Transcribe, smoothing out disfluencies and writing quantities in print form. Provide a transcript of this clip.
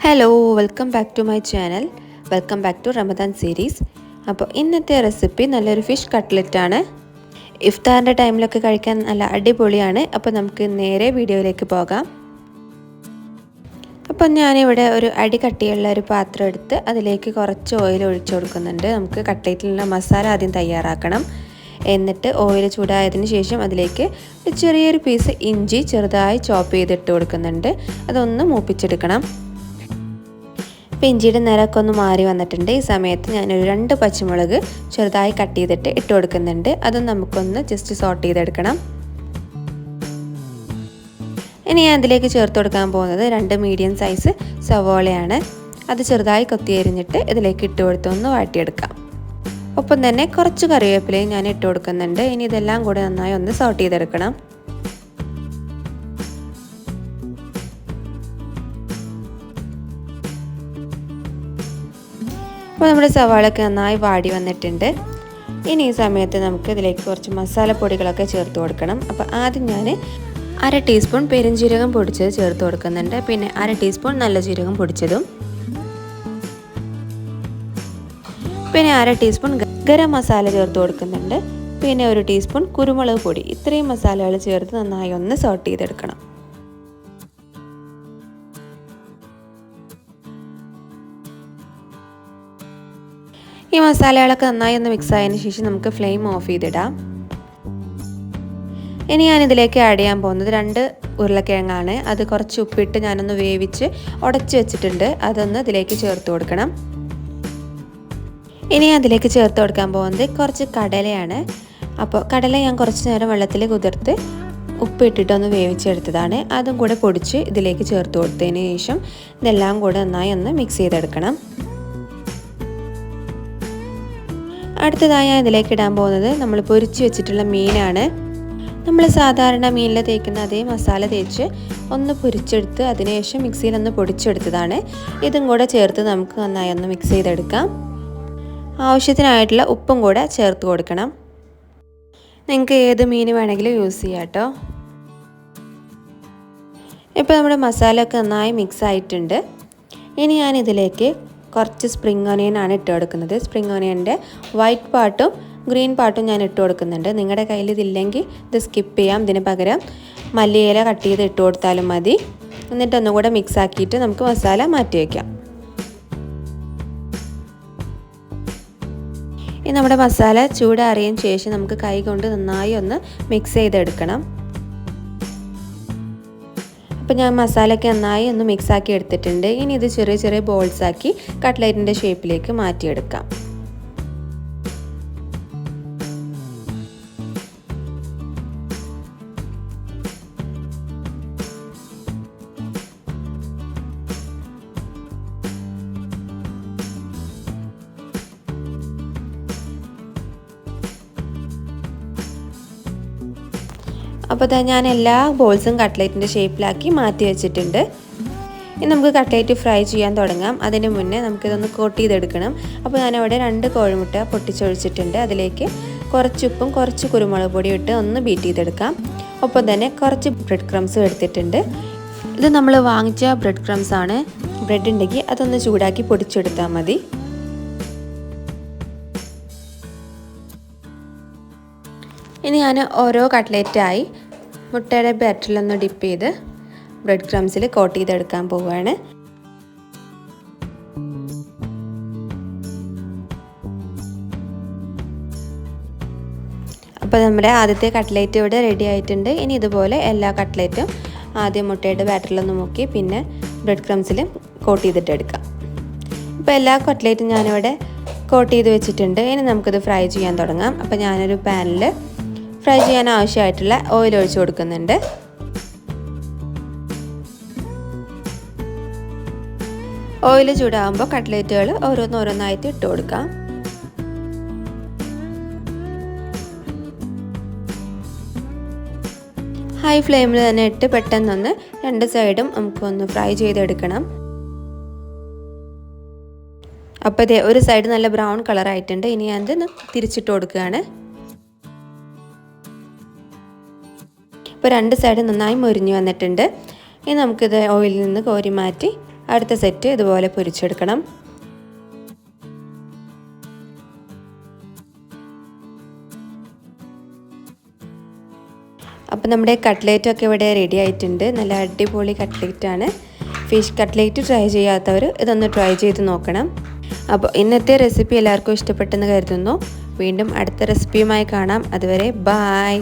Hello welcome back to my channel. Welcome back to Ramadan series. അപ്പോൾ ഇന്നത്തെ recipe നല്ലൊരു fish കട്ട്ലറ്റാണ്. ഇഫ്താറിൻ്റെ ടൈമിലൊക്കെ കഴിക്കാൻ നല്ല അടിപൊളിയാണ്. അപ്പോൾ നമുക്ക് നേരെ വീഡിയോയിലേക്ക് പോകാം. അപ്പോൾ ഞാനിവിടെ ഒരു അടി കട്ടിയുള്ള ഒരു പാത്രം എടുത്ത് അതിലേക്ക് കുറച്ച് ഓയിൽ ഒഴിച്ചു കൊടുക്കുന്നുണ്ട്. നമുക്ക് കട്ട്ലറ്റിനുള്ള മസാല ആദ്യം തയ്യാറാക്കണം. എന്നിട്ട് ഓയിൽ ചൂടായതിന് ശേഷം അതിലേക്ക് ഒരു ചെറിയൊരു പീസ് ഇഞ്ചി ചെറുതായി ചോപ്പ് ചെയ്തിട്ട് കൊടുക്കുന്നുണ്ട്. അതൊന്ന് മൂപ്പിച്ചെടുക്കണം. ഇപ്പോൾ ഇഞ്ചിയുടെ നിറമൊക്കെ ഒന്ന് മാറി വന്നിട്ടുണ്ട്. ഈ സമയത്ത് ഞാനൊരു 2 പച്ചമുളക് ചെറുതായി കട്ട് ചെയ്തിട്ട് ഇട്ട് കൊടുക്കുന്നുണ്ട്. അതും നമുക്കൊന്ന് ജസ്റ്റ് സോട്ട് ചെയ്തെടുക്കണം. ഇനി ഞാൻ അതിലേക്ക് ചേർത്ത് കൊടുക്കാൻ പോകുന്നത് 2 മീഡിയം സൈസ് സവോളയാണ്. അത് ചെറുതായി കൊത്തി അരിഞ്ഞിട്ട് ഇതിലേക്ക് ഇട്ട് കൊടുത്ത് ഒന്ന് വാട്ടിയെടുക്കാം. ഒപ്പം തന്നെ കുറച്ച് കറിവേപ്പിലയും ഞാൻ ഇട്ട് കൊടുക്കുന്നുണ്ട്. ഇനി ഇതെല്ലാം കൂടെ നന്നായി ഒന്ന് സോട്ട് ചെയ്തെടുക്കണം. അപ്പോൾ നമ്മുടെ സവാളയൊക്കെ നന്നായി വാടി വന്നിട്ടുണ്ട്. ഇനി ഈ സമയത്ത് നമുക്ക് ഇതിലേക്ക് കുറച്ച് മസാലപ്പൊടികളൊക്കെ ചേർത്ത് കൊടുക്കണം. അപ്പോൾ ആദ്യം ഞാൻ 1/2 ടീസ്പൂൺ പെരുംജീരകം പൊടിച്ചത് ചേർത്ത് കൊടുക്കുന്നുണ്ട്. പിന്നെ 1/2 ടീസ്പൂൺ നല്ല ജീരകം പൊടിച്ചതും, പിന്നെ 1/2 ടീസ്പൂൺ ഗരം മസാല ചേർത്ത് കൊടുക്കുന്നുണ്ട്. പിന്നെ 1 ടീസ്പൂൺ കുരുമുളക് പൊടി. ഇത്രയും മസാലകൾ ചേർത്ത് നന്നായി ഒന്ന് സോട്ട് ചെയ്തെടുക്കണം. ഈ മസാലകളൊക്കെ നന്നായി ഒന്ന് മിക്സ് ആയതിനു ശേഷം നമുക്ക് ഫ്ലെയിം ഓഫ് ചെയ്തിടാം. ഇനി ഞാനിതിലേക്ക് ആഡ് ചെയ്യാൻ പോകുന്നത് 2 ഉരുളക്കിഴങ്ങാണ്. അത് കുറച്ച് ഉപ്പിട്ട് ഞാനൊന്ന് വേവിച്ച് ഉടച്ച് വെച്ചിട്ടുണ്ട്. അതൊന്ന് ഇതിലേക്ക് ചേർത്ത് കൊടുക്കണം. ഇനി അതിലേക്ക് ചേർത്ത് കൊടുക്കാൻ പോകുന്നത് കുറച്ച് കടലയാണ്. അപ്പോൾ കടല ഞാൻ കുറച്ച് നേരം വെള്ളത്തിൽ കുതിർത്ത് ഉപ്പിട്ടിട്ടൊന്ന് വേവിച്ചെടുത്തതാണ്. അതും കൂടെ പൊടിച്ച് ഇതിലേക്ക് ചേർത്ത് കൊടുത്തതിന് ശേഷം ഇതെല്ലാം കൂടെ നന്നായി ഒന്ന് മിക്സ് ചെയ്തെടുക്കണം. അടുത്തതായി ഞാൻ ഇതിലേക്ക് ഇടാൻ പോകുന്നത് നമ്മൾ പൊരിച്ച് വെച്ചിട്ടുള്ള മീനാണ്. നമ്മൾ സാധാരണ മീനിൽ തേക്കുന്ന അതേ മസാല തേച്ച് ഒന്ന് പൊരിച്ചെടുത്ത് അതിനുശേഷം മിക്സിയിൽ ഒന്ന് പൊടിച്ചെടുത്തതാണ്. ഇതും കൂടെ ചേർത്ത് നമുക്ക് നന്നായി ഒന്ന് മിക്സ് ചെയ്തെടുക്കാം. ആവശ്യത്തിനായിട്ടുള്ള ഉപ്പും കൂടെ ചേർത്ത് കൊടുക്കണം. നിങ്ങൾക്ക് ഏത് മീൻ വേണമെങ്കിലും യൂസ് ചെയ്യാം കേട്ടോ. ഇപ്പോൾ നമ്മുടെ മസാലയൊക്കെ നന്നായി മിക്സ് ആയിട്ടുണ്ട്. ഇനി ഞാൻ ഇതിലേക്ക് കുറച്ച് സ്പ്രിംഗ് ഓനിയൻ ആണ് ഇട്ട് കൊടുക്കുന്നത്. സ്പ്രിംഗ് ഓനിയൻ്റെ വൈറ്റ് പാർട്ടും ഗ്രീൻ പാർട്ടും ഞാൻ ഇട്ട് കൊടുക്കുന്നുണ്ട്. നിങ്ങളുടെ കയ്യിൽ ഇതില്ലെങ്കിൽ ഇത് സ്കിപ്പ് ചെയ്യാം. ഇതിന് പകരം മല്ലിയില കട്ട് ചെയ്ത് ഇട്ട് കൊടുത്താലും മതി. എന്നിട്ട് ഒന്നുകൂടെ മിക്സ് ആക്കിയിട്ട് നമുക്ക് മസാല മാറ്റി വയ്ക്കാം. ഇനി നമ്മുടെ മസാല ചൂടാറിയതിന് ശേഷം നമുക്ക് കൈ കൊണ്ട് നന്നായി ഒന്ന് മിക്സ് ചെയ്തെടുക്കണം. അപ്പോൾ ഞാൻ മസാലയൊക്കെ നന്നായി ഒന്ന് മിക്സ് ആക്കി എടുത്തിട്ടുണ്ട്. ഇനി ഇത് ചെറിയ ചെറിയ ബോൾസ് ആക്കി കട്ട്ലറ്റിൻ്റെ ഷേപ്പിലേക്ക് മാറ്റിയെടുക്കാം. അപ്പോൾ ഞാൻ എല്ലാ ബോൾസും കട്ട്ലറ്റിൻ്റെ ഷേപ്പിലാക്കി മാറ്റി വെച്ചിട്ടുണ്ട്. ഇനി നമുക്ക് കട്ട്ലറ്റ് ഫ്രൈ ചെയ്യാൻ തുടങ്ങാം. അതിന് മുന്നേ നമുക്കിതൊന്ന് കോട്ട് ചെയ്തെടുക്കണം. അപ്പോൾ ഞാനവിടെ 2 കോഴിമുട്ട പൊട്ടിച്ചൊഴിച്ചിട്ടുണ്ട്. അതിലേക്ക് കുറച്ച് ഉപ്പും കുറച്ച് കുരുമുളക് പൊടിയും ഇട്ട് ഒന്ന് ബീറ്റ് ചെയ്തെടുക്കാം. ഒപ്പം തന്നെ കുറച്ച് ബ്രെഡ് ക്രംസും എടുത്തിട്ടുണ്ട്. ഇത് നമ്മൾ വാങ്ങിച്ച ബ്രെഡ് ക്രംസ് ആണ്. ബ്രെഡ് ഉണ്ടെങ്കിൽ അതൊന്ന് ചൂടാക്കി പൊടിച്ചെടുത്താൽ മതി. ഇനി ഞാൻ ഓരോ കട്ട്ലറ്റായി മുട്ടയുടെ ബാറ്ററിലൊന്ന് ഡിപ്പ് ചെയ്ത് ബ്രെഡ് ക്രംസിൽ കോട്ട് ചെയ്തെടുക്കാൻ പോവുകയാണ്. അപ്പോൾ നമ്മുടെ ആദ്യത്തെ കട്ട്ലറ്റ് ഇവിടെ റെഡി ആയിട്ടുണ്ട്. ഇനി ഇതുപോലെ എല്ലാ കട്ട്ലറ്റും ആദ്യം മുട്ടയുടെ ബാറ്ററിലൊന്ന് മുക്കി പിന്നെ ബ്രെഡ് ക്രംസിൽ കോട്ട് ചെയ്തിട്ട് എടുക്കാം. ഇപ്പോൾ എല്ലാ കട്ട്ലറ്റും ഞാനിവിടെ കോട്ട് ചെയ്ത് വെച്ചിട്ടുണ്ട്. ഇനി നമുക്കിത് ഫ്രൈ ചെയ്യാൻ തുടങ്ങാം. അപ്പോൾ ഞാനൊരു പാനിൽ ഫ്രൈ ചെയ്യാൻ ആവശ്യമായിട്ടുള്ള ഓയിൽ ഒഴിച്ച് കൊടുക്കുന്നുണ്ട്. ഓയിൽ ചൂടാകുമ്പോൾ കട്ട്ലറ്റുകൾ ഓരോന്നോരോന്നായിട്ട് ഇട്ട് കൊടുക്കാം. ഹൈ ഫ്ലെയിമിൽ തന്നെ ഇട്ട് പെട്ടെന്നൊന്ന് 2 സൈഡും നമുക്കൊന്ന് ഫ്രൈ ചെയ്തെടുക്കണം. അപ്പോൾ ഇതേ ഒരു സൈഡ് നല്ല ബ്രൗൺ കളറായിട്ടുണ്ട്. ഇനി ഞാനത് തിരിച്ചിട്ട് കൊടുക്കുകയാണ്. ഇപ്പോൾ 2 സൈഡ് നന്നായി മൊരിഞ്ഞു വന്നിട്ടുണ്ട്. ഇനി നമുക്കിത് ഓയിലിൽ നിന്ന് കോരി മാറ്റി അടുത്ത സെറ്റ് ഇതുപോലെ പൊരിച്ചെടുക്കണം. അപ്പോൾ നമ്മുടെ കട്ട്ലേറ്റൊക്കെ ഇവിടെ റെഡി ആയിട്ടുണ്ട്. നല്ല അടിപൊളി കട്ട്ലേറ്റാണ്. ഫിഷ് കട്ട്ലേറ്റ് ട്രൈ ചെയ്യാത്തവർ ഇതൊന്ന് ട്രൈ ചെയ്ത് നോക്കണം. അപ്പോൾ ഇന്നത്തെ റെസിപ്പി എല്ലാവർക്കും ഇഷ്ടപ്പെട്ടെന്ന് കരുതുന്നു. വീണ്ടും അടുത്ത റെസിപ്പിയുമായി കാണാം. അതുവരെ ബായ്.